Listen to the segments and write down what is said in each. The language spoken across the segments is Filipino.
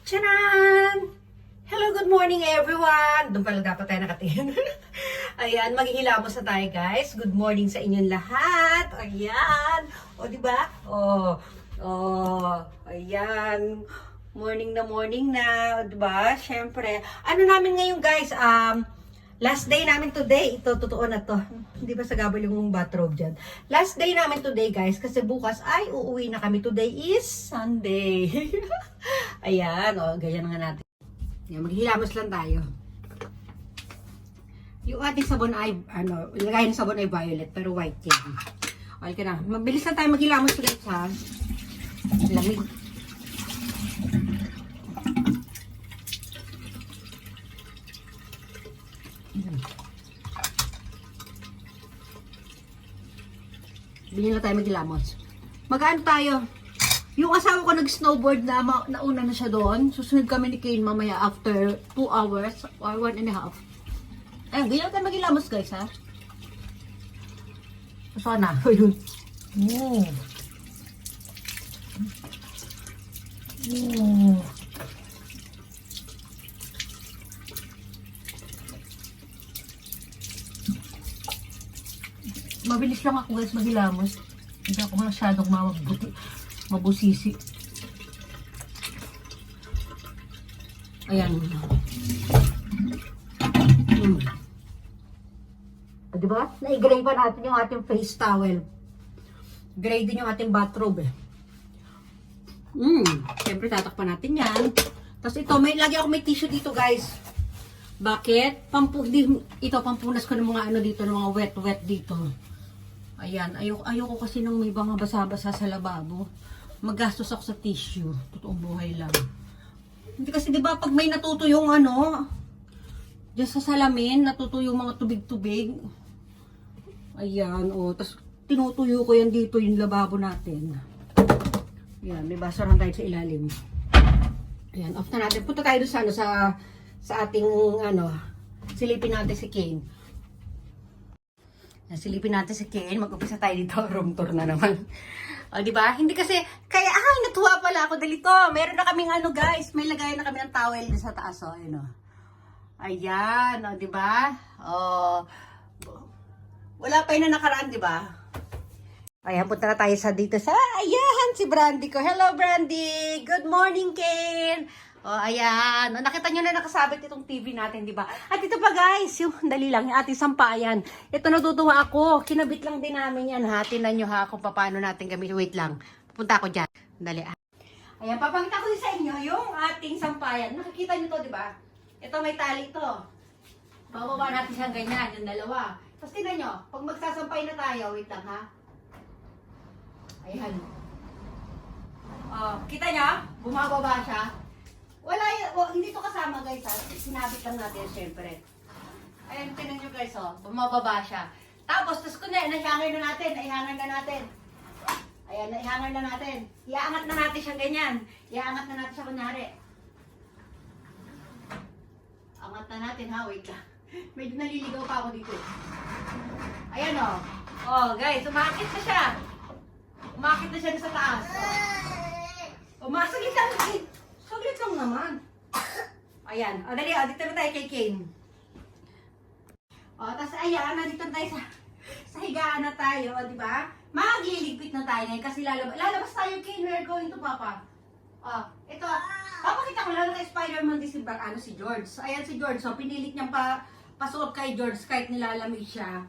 Tchanan! Hello, good morning everyone! Doon pala dapat tayo nakatingin. Ayan, maghihilamos na tayo guys. Good morning sa inyong lahat. Ayan. O, diba? Ayan. Morning na, O, diba? Siyempre. Ano namin ngayon guys? Last day namin today. Ito, totoo na to. Hindi ba sagabal yung bathrobe dyan? Last day namin today guys. Kasi bukas ay uuwi na kami. Today is Sunday. Ayan, ganyan nga natin. Yan, maghihilamos lang tayo. Yung ating sabon ay, ilagay ng sabon ay violet, pero white yan. Okay ka na. Mabilis na tayo maghilamos ulit ha. Lamig. Bilhin na tayo maghilamos. Magaan tayo. Yung asawa ko nag-snowboard na nauna na siya doon. Susunod kami ni Kane mamaya after 2 hours or 1.5. Ayun, ganyan tayo maghilamos guys ha. Sana. Ayun. Mabilis lang ako guys maghilamos. Hindi ako masyadong mabusisi. Ayan. Diba? Na-gray pa natin yung ating face towel. Gray din yung ating bathrobe eh. Siyempre tatakpan natin yan. Tapos ito, lagi ako may tissue dito guys. Bakit? Ito, pampunas ko ng mga dito, ng mga wet dito. Ayan, ayoko kasi nung may mga basa-basa sa lababo. Magastos ako sa tissue. Totoong buhay lang. Hindi kasi 'di ba pag may natutuyong diyan sa salamin, natutuyong mga tubig-tubig. Ayan, tapos tinutuyo ko yan dito yung lababo natin. Ayan, may basurahan tayo sa ilalim. Ayan, off na natin. Punta tayo doon sa ating silipin natin si Kane. Silipin natin si Kane, mag-upisa tayo dito, room tour na naman. O, diba? Hindi kasi, natuwa pala ako dito. Meron na kaming guys, may lagay na kami ng towel sa taas, Ayan, diba? Wala pa yun na nakaraan, diba? Ayan, punta na tayo ayan, si Brandy ko. Hello, Brandy! Good morning, Kane! Ayan. Nakita nyo na nakasabit itong TV natin, di ba? At ito pa guys, yung dali lang, yung ating sampayan. Ito natutuwa ako. Kinabit lang din namin yan, ha? Tinan nyo ha kung paano natin gamitin. Wait lang. Pupunta ako dyan. Dali. Ayan, papakita ko din sa inyo yung ating sampayan. Nakikita nyo to, di ba? Ito may tali to. Bababa natin siyang ganyan, yung dalawa. Tapos tinan nyo, pag magsasampay na tayo, wait lang ha. Ayan. Kita nyo? Bumababa siya. Hindi to kasama guys ha. Sinabit lang natin syempre. Ayan, tinan nyo guys bumababa siya. Tapos naihanger na natin. Ayan, naihanger na natin. Iaangat na natin siyang ganyan. Iaangat na natin siya kunyari. Angat na natin ha, wait lang. Medyo naliligaw pa ako dito. Ayan guys, umakit na siya. Umakit na siya sa taas. Saglit lang. Saglit lang naman. Ayan. Dali. Dito na tayo kay Kane. Tapos ayan. Nandito na tayo sa higaan na tayo. Diba? Magliligpit na tayo ngayon. Kasi lalabas tayo, Kane. We're going to Papa. Ito. Papakita ko lang kay Spider-Man December. Si George. Ayan si George. Pinilit niyang pasuot kay George kahit nilalamig siya.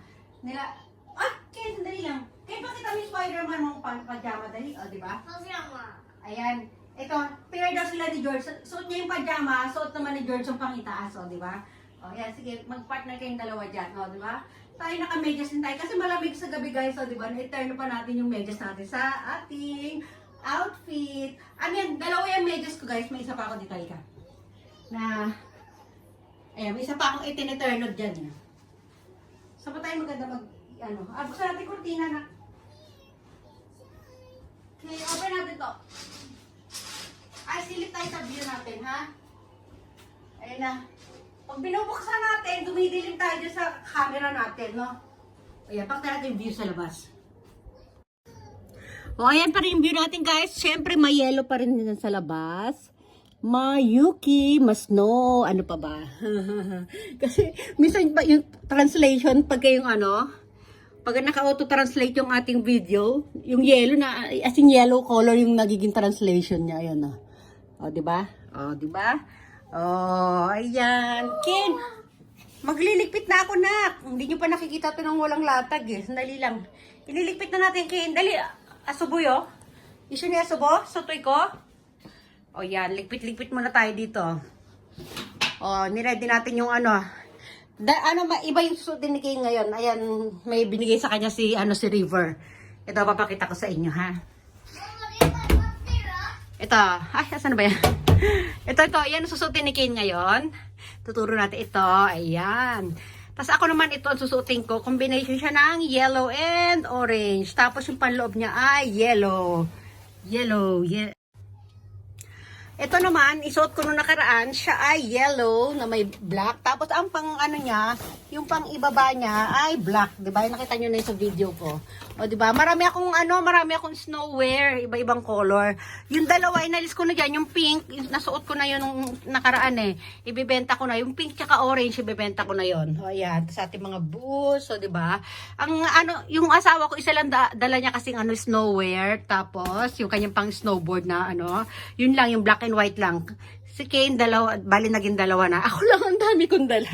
Kane, sandali lang. Kane, pakita mo yung Spider-Man mong pajama. Dali. Diba? Ayan. Ito, pair daw sila ni George. Suot niya yung pajama, suot naman ni George yung pangitaas, di ba? Yan, sige, mag-partner kayong dalawa dyan, di ba? Tayo naka-medyas din tayo kasi malamig sa gabi guys, di ba? Na-eterno pa natin yung medyas natin sa ating outfit. Yan, dalawa yung medyas ko guys, may isa pa ako dito, halika. Ayan, may isa pa akong itin-eterno dyan. Saan pa tayo maganda buksan natin kurtina na. Okay, open natin to. Silip tayo sa view natin, ha? Ayan na. Pag binubuksan natin, dumidilim tayo dyan sa camera natin, no? Ayan, pakita natin yung view sa labas. O, ayan pa rin yung view natin, guys. Siyempre, may yellow pa rin dyan sa labas. Mayuki Masno. Ano pa ba? Kasi minsan ba yung translation pag yung pag naka-auto-translate yung ating video, yung yellow na, as in yellow color yung nagiging translation niya. Ayan na. O, diba? O, diba? O, ayan. Ken, magliligpit na ako, nak. Hindi nyo pa nakikita to ng walang latag eh. Sandali lang. Ililigpit na natin, Ken. Dali, asuboy oh. Iso ni asubo, sutoy ko. O, yan. Ligpit-ligpit muna tayo dito. O, niready natin yung iba yung susutin ni Kay ngayon. Ayan, may binigay sa kanya si River. Ito, papakita ko sa inyo, ha. Ito, asan na ba yan? ito, ayan, susutin ni Kay ngayon. Tuturo natin ito, ayan. Tapos ako naman ito, ang susutin ko, combination siya ng yellow and orange. Tapos yung panloob niya ay yellow. Ito naman, isuot ko nung nakaraan, siya ay yellow na may black. Tapos ang pang niya, yung pang ibaba niya ay black. Diba? Nakita nyo na yun sa video ko. O diba? Marami akong snowwear, iba-ibang color. Yung dalawa, inalis ko na dyan. Yung pink, nasuot ko na yun nung nakaraan eh. Ibibenta ko na. Yung pink tsaka orange, ibibenta ko na yun. O ayan, sa ating mga boots. O diba? Yung asawa ko, isa lang dala niya kasing snowwear. Tapos, yung kanyang pang snowboard na yun lang, yung black and white lang. Si Kane, bali naging dalawa na. Ako lang, ang dami kong dala.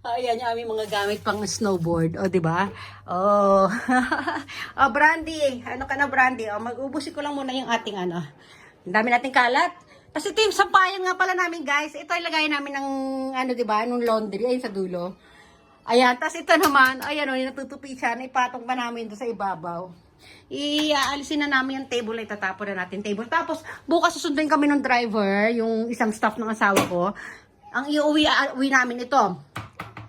Ayan yung aming mga gamit pang snowboard. O, diba? Oh. Brandy. Ano ka na, Brandy? Mag-ubusin ko lang muna yung ating Ang dami nating kalat. Kasi ito yung sampayan nga pala namin, guys. Ito ay lagay namin ng, diba? Nung laundry. Ayun sa dulo. Ayan. Tapos ito naman, ayan yung natutupi siya. Ipatong pa namin ito sa ibabaw. Ialisin na namin yung table, itatapon na natin table. Tapos, bukas susundin kami ng driver, yung isang staff ng asawa ko. Ang iuwi namin ito.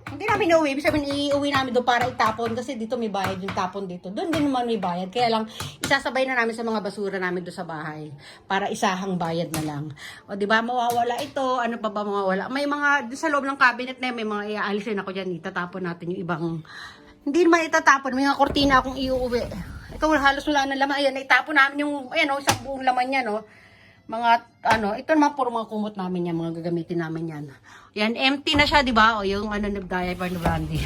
Hindi namin iuwi, ibig sabihin iuwi namin doon para itapon kasi dito may bayad yung tapon dito. Doon din naman may bayad, kaya lang isasabay na namin sa mga basura namin doon sa bahay para isahang bayad na lang. O di ba mawawala ito, ano pa ba mawawala? May mga sa loob ng cabinet na may mga iaalisin ako diyan, itatapon natin yung ibang hindi naman itatapon, may mga kortina akong iuwi. Ito halos wala na laman. Ayan, itapon namin yung isang buong laman niya, mga ito naman puro mga kumot namin yan, mga gagamitin namin yan. Yan, empty na siya, di ba? O yung diaper ni Brandy.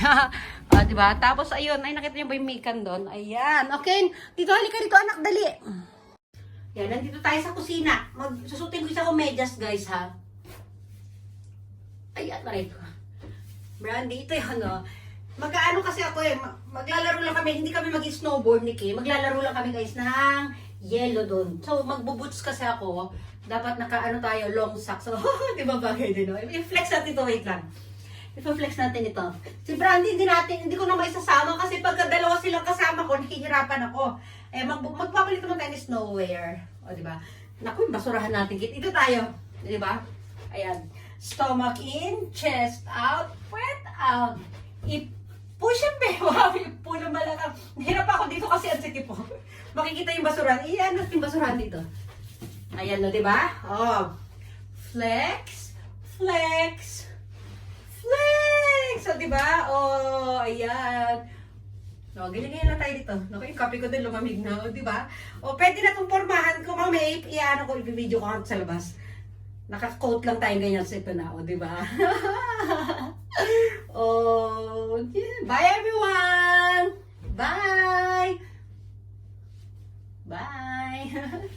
Di ba? Tapos ayun, ay nakita niyo ba yung mikan doon? Ayan, okay. Dito, halika dito anak, dali. Yan, nandito tayo sa kusina. Susutin ko isa ko medyas, guys, ha. Ayan, narito. Brandy, ito yung mag-aano kasi ako maglalaro lang kami, hindi kami mag-snowboard ni Kay. Maglalaro lang kami, guys, ng yellow doon. So, magbo-boots kasi ako. Dapat tayo, long socks. So, di ba bagay din, no? I-flex natin ito, wait lang. I-flex natin ito. Si Brandy, hindi ko na maisasama kasi pagka dalawa silang kasama ko, nakihirapan ako. Magpapalit naman tayo ni snowwear. O, di ba? Naku, basurahan natin. Ito tayo. Di ba? Ayan. Stomach in, chest out, breath out. Push up eh. Wow, puno malakang. Hirap ako dito kasi ang sikip po. Makikita yung basurahan. Iyan natin yung basurahan dito. Ayan na, di ba? Oh. Flex. Flex. Flex. So, di ba? Oh, ayan. No, ganyan na tayo dito. Naku, yung kape ko din lumamig na. Di ba? O, pwede na itong pormahan ko. Mamaya, ko, i-video ko sa labas. Naka-coat lang tayo ganyan sa ito na. O, di ba? Oh, yeah. Bye everyone. Bye. Bye.